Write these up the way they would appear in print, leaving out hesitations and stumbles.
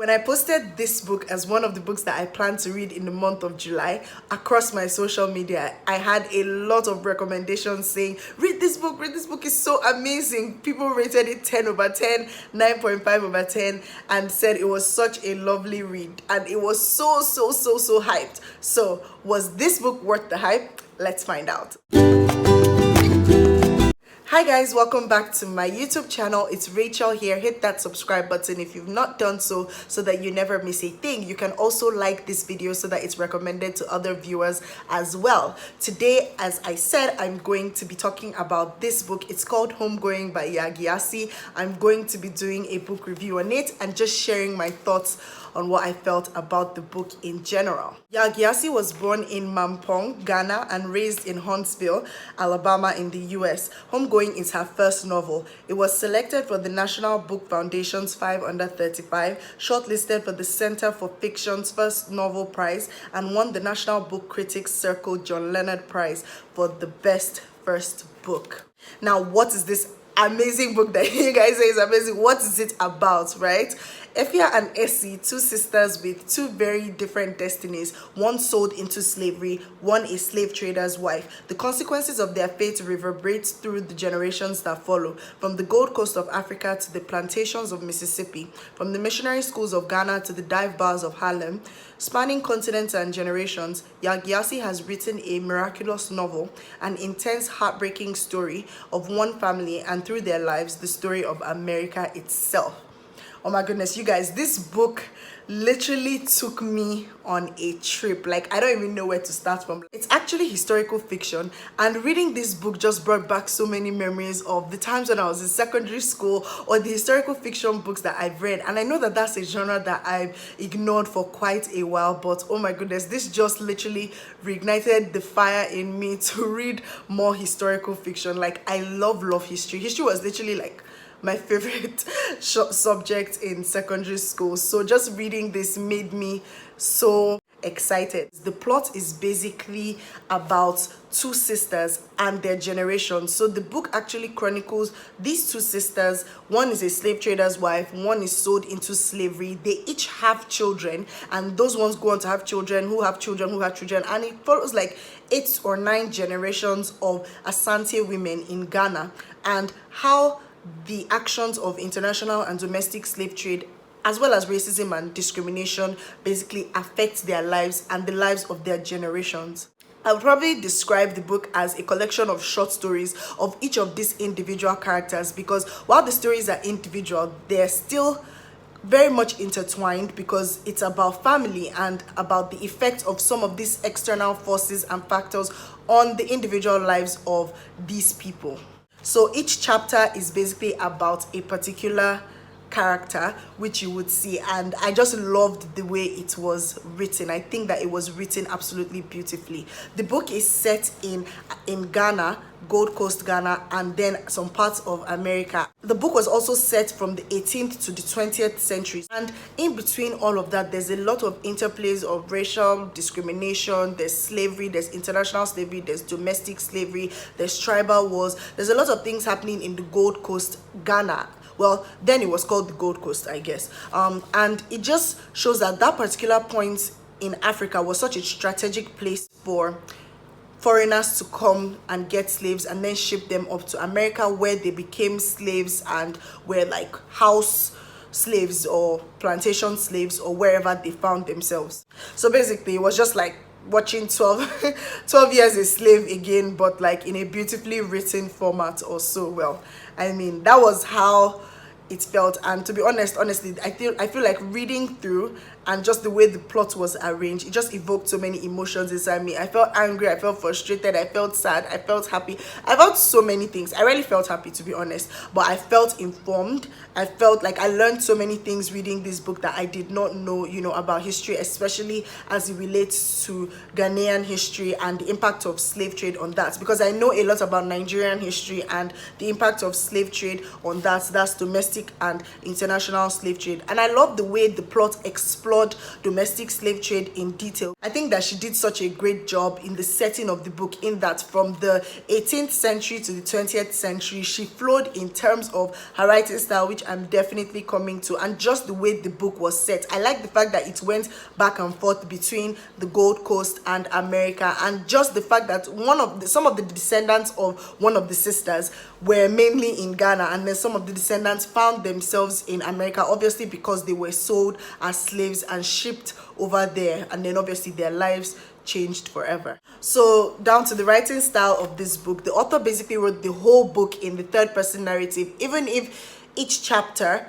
When I posted this book as one of the books that I plan to read in the month of July across my social media, I had a lot of recommendations saying, read this book, is so amazing. People rated it 10 over 10, 9.5 over 10, and said it was such a lovely read. And it was so hyped. So, was this book worth the hype? Let's find out. Hi guys, welcome back to my YouTube channel. It's Rachel here. Hit that subscribe button if you've not done so that you never miss a thing. You can also like this video so that it's recommended to other viewers as well. Today, as I said, I'm going to be talking about this book. It's called Homegoing by Yaa Gyasi. I'm going to be doing a book review on it and just sharing my thoughts on what I felt about the book in general. Yaa Gyasi was born in Mampong, Ghana, and raised in Huntsville, Alabama in the US. Homegoing is her first novel. It was selected for the National Book Foundation's 5 Under 35, shortlisted for the Center for Fiction's First Novel Prize, and won the National Book Critics Circle John Leonard Prize for the Best First Book. Now, what is this amazing book that you guys say is amazing? What is it about, right? Efia and Essie, two sisters with two very different destinies, one sold into slavery, one a slave trader's wife. The consequences of their fate reverberate through the generations that follow, from the Gold Coast of Africa to the plantations of Mississippi, from the missionary schools of Ghana to the dive bars of Harlem. Spanning continents and generations, Yaa Gyasi has written a miraculous novel, an intense, heartbreaking story of one family and through their lives, the story of America itself. Oh my goodness, you guys, this book literally took me on a trip. Like, I don't even know where to start from. It's actually historical fiction, and reading this book just brought back so many memories of the times when I was in secondary school or the historical fiction books that I've read. And I know that that's a genre that I've ignored for quite a while, but oh my goodness, this just literally reignited the fire in me to read more historical fiction. Like, I love history. History was literally like my favorite subject in secondary school, so just reading this made me so excited. The plot is basically about two sisters and their generation. So the book actually chronicles these two sisters. One is a slave trader's wife, one is sold into slavery. They each have children, and those ones go on to have children who have children who have children, and it follows like 8 or 9 generations of Asante women in Ghana and how the actions of international and domestic slave trade, as well as racism and discrimination, basically affect their lives and the lives of their generations. I would probably describe the book as a collection of short stories of each of these individual characters, because while the stories are individual, they're still very much intertwined, because it's about family and about the effect of some of these external forces and factors on the individual lives of these people. So each chapter is basically about a particular character, which you would see, and I just loved the way it was written. I think that it was written absolutely beautifully. The book is set in Ghana, Gold Coast, Ghana, and then some parts of America. The book was also set from the 18th to the 20th centuries, and in between all of that, there's a lot of interplays of racial discrimination. There's slavery, there's international slavery, there's domestic slavery, there's tribal wars. There's a lot of things happening in the Gold Coast, Ghana. Well, then it was called the Gold Coast, I guess. And it just shows that that particular point in Africa was such a strategic place for foreigners to come and get slaves and then ship them up to America, where they became slaves and were like house slaves or plantation slaves or wherever they found themselves. So basically, it was just like watching 12 years a slave again, but like in a beautifully written format or so. Well, I mean, that was how it felt. And to be honestly, I feel like reading through and just the way the plot was arranged, it just evoked so many emotions inside me. I felt angry, I felt frustrated, I felt sad, I felt happy. I felt so many things. I really felt happy, to be honest, but I felt informed. I felt like I learned so many things reading this book that I did not know, about history, especially as it relates to Ghanaian history and the impact of slave trade on that, because I know a lot about Nigerian history and the impact of slave trade on that. That's domestic domestic and international slave trade. And I love the way the plot explored domestic slave trade in detail. I think that she did such a great job in the setting of the book, in that from the 18th century to the 20th century, she flowed in terms of her writing style, which I'm definitely coming to, and just the way the book was set. I like the fact that it went back and forth between the Gold Coast and America, and just the fact that some of the descendants of one of the sisters were mainly in Ghana, and then some of the descendants found themselves in America, obviously because they were sold as slaves and shipped over there, and then obviously their lives changed forever. So down to the writing style of this book, the author basically wrote the whole book in the third person narrative, even if each chapter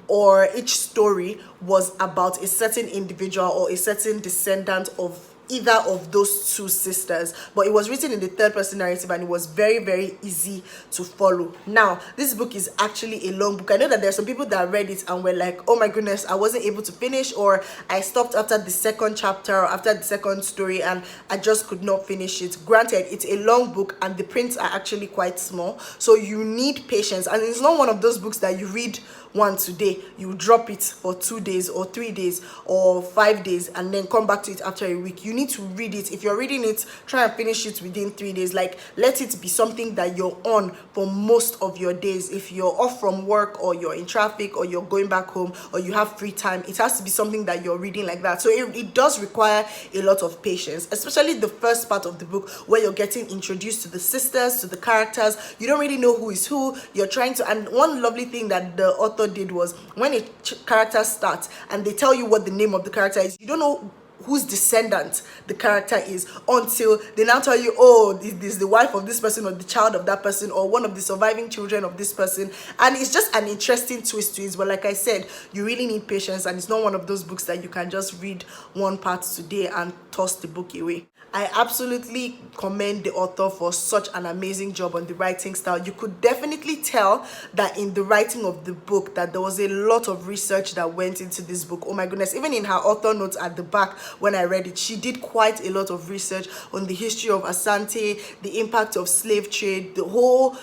or each story was about a certain individual or a certain descendant of either of those two sisters, but it was written in the third person narrative, and it was very, very easy to follow. Now, this book is actually a long book. I know that there are some people that read it and were like, oh my goodness, I wasn't able to finish, or I stopped after the second chapter or after the second story and I just could not finish it. Granted, it's a long book and the prints are actually quite small, so you need patience, and it's not one of those books that you read one today, you drop it for 2 days or 3 days or 5 days and then come back to it after a week. You need to read it. If you're reading it, try and finish it within 3 days. Like, let it be something that you're on for most of your days. If you're off from work, or you're in traffic, or you're going back home, or you have free time, it has to be something that you're reading like that. So it does require a lot of patience, especially the first part of the book where you're getting introduced to the sisters, to the characters. You don't really know who is who. You're trying to, and one lovely thing that the author did was, when a character starts and they tell you what the name of the character is, you don't know whose descendant the character is until they now tell you, oh, this is the wife of this person, or the child of that person, or one of the surviving children of this person. And it's just an interesting twist to it. But like I said, you really need patience, and it's not one of those books that you can just read one part today and toss the book away. I absolutely commend the author for such an amazing job on the writing style. You could definitely tell that in the writing of the book that there was a lot of research that went into this book. Oh my goodness, even in her author notes at the back when I read it, she did quite a lot of research on the history of Asante, the impact of slave trade, the whole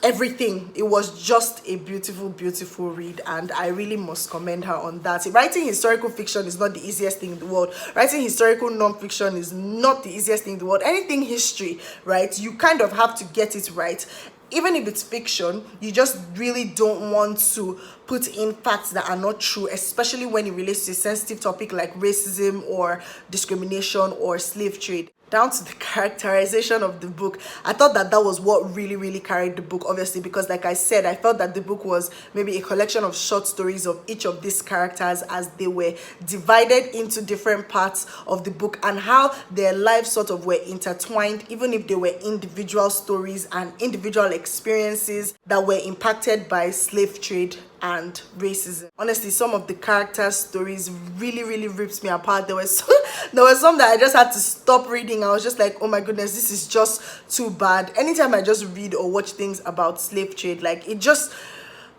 everything. It was just a beautiful, beautiful read, and I really must commend her on that. Writing historical fiction is not the easiest thing in the world. Writing historical non-fiction is not the easiest thing in the world. Anything history, right, you kind of have to get it right. Even if it's fiction, you just really don't want to put in facts that are not true, especially when it relates to a sensitive topic like racism or discrimination or slave trade. Down to the characterization of the book, I thought that was what really, really carried the book, obviously, because like I said, I felt that the book was maybe a collection of short stories of each of these characters as they were divided into different parts of the book, and how their lives sort of were intertwined, even if they were individual stories and individual experiences that were impacted by slave trade and racism. Honestly, some of the characters' stories really, really ripped me apart. There was some that I just had to stop reading. I was just like, oh my goodness, this is just too bad. Anytime I just read or watch things about slave trade, like, it just,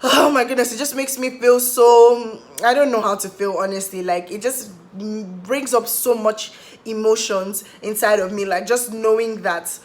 oh my goodness, it just makes me feel so, I don't know how to feel, honestly. Like, it just brings up so much emotions inside of me, like just knowing that,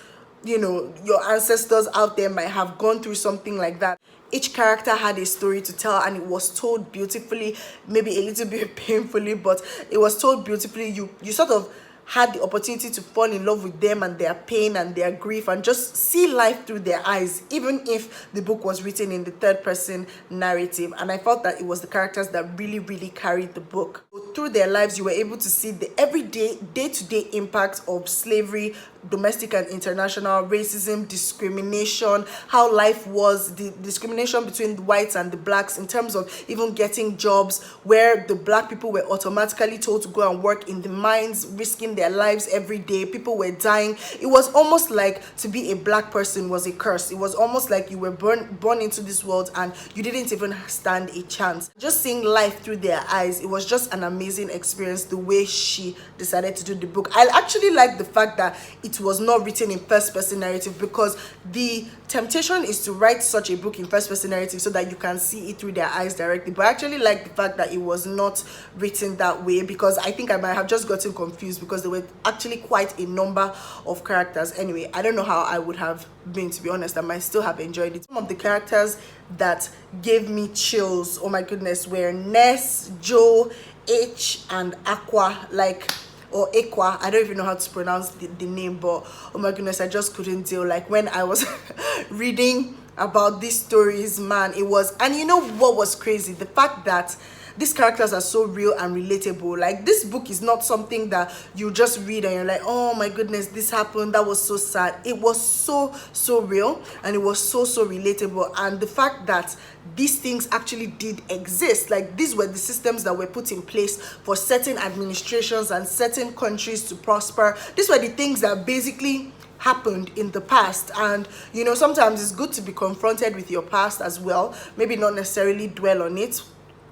you know, your ancestors out there might have gone through something like that. Each character had a story to tell, and it was told beautifully, maybe a little bit painfully, but it was told beautifully. You sort of had the opportunity to fall in love with them and their pain and their grief, and just see life through their eyes, even if the book was written in the third person narrative. And I felt that it was the characters that really, really carried the book. Through their lives, you were able to see the everyday, day-to-day impact of slavery, domestic and international, racism, discrimination, how life was, the discrimination between the whites and the blacks in terms of even getting jobs, where the black people were automatically told to go and work in the mines, risking their lives every day. People were dying. It was almost like to be a black person was a curse. It was almost like you were born into this world and you didn't even stand a chance. Just seeing life through their eyes, it was just an amazing experience, the way she decided to do the book. I actually like the fact that it it was not written in first person narrative, because the temptation is to write such a book in first person narrative so that you can see it through their eyes directly. But I actually like the fact that it was not written that way, because I think I might have just gotten confused, because there were actually quite a number of characters. Anyway, I don't know how I would have been, to be honest. I might still have enjoyed it. Some of the characters that gave me chills, oh my goodness, were Ness, Joe, H, and Aqua, or Aqua. I don't even know how to pronounce the name, but oh my goodness, I just couldn't deal. Like, when I was reading about these stories, man, it was, and you know what was crazy? The fact that these characters are so real and relatable. Like, this book is not something that you just read and you're like, oh my goodness, this happened, that was so sad. It was so real, and it was so relatable. And the fact that these things actually did exist, like, these were the systems that were put in place for certain administrations and certain countries to prosper. These were the things that basically happened in the past. And you know, sometimes it's good to be confronted with your past as well, maybe not necessarily dwell on it,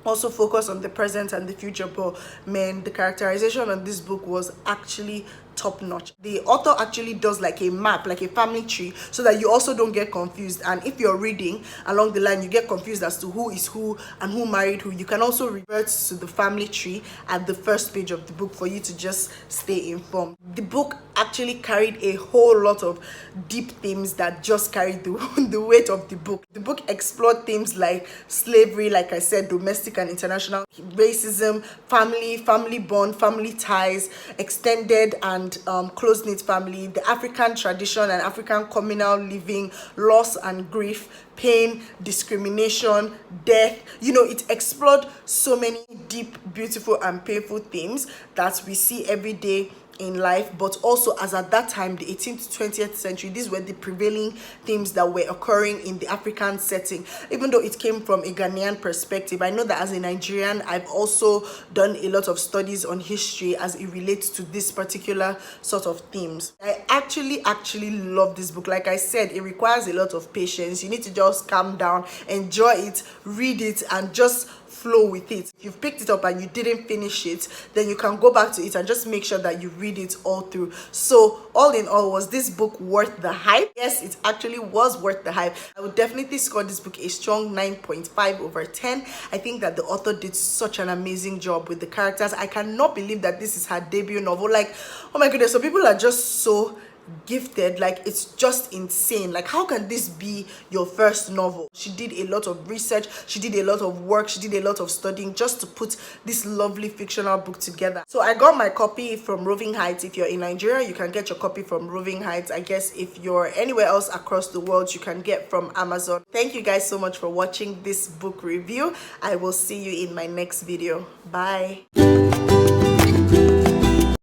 also focus on the present and the future. But man, the characterization on this book was actually top notch. The author actually does like a map, like a family tree, so that you also don't get confused. And if you're reading along the line, you get confused as to who is who and who married who, you can also revert to the family tree at the first page of the book for you to just stay informed. The book actually carried a whole lot of deep themes that just carried the weight of the book. The book explored themes like slavery, like I said, domestic and international, racism, family bond, family ties, extended and close-knit family, the African tradition and African communal living, loss and grief, pain, discrimination, death. You know, it explored so many deep, beautiful and painful themes that we see every day in life, but also, as at that time, the 18th to 20th century, these were the prevailing themes that were occurring in the African setting. Even though it came from a Ghanaian perspective, I know that as a Nigerian, I've also done a lot of studies on history as it relates to this particular sort of themes. I actually love this book. Like I said, it requires a lot of patience. You need to just calm down, enjoy it, read it, and just flow with it. If you've picked it up and you didn't finish it, then you can go back to it and just make sure that you read it all through. So all in all, was this book worth the hype? Yes, it actually was worth the hype. I would definitely score this book a strong 9.5 over 10. I think that the author did such an amazing job with the characters. I cannot believe that this is her debut novel. Like, oh my goodness, so people are just so gifted. Like, it's just insane. Like, how can this be your first novel? She did a lot of research, she did a lot of work, she did a lot of studying just to put this lovely fictional book together. So I got my copy from Roving Heights. If you're in Nigeria, you can get your copy from Roving Heights. I guess if you're anywhere else across the world, you can get from Amazon. Thank you guys so much for watching this book review. I will see you in my next video. Bye.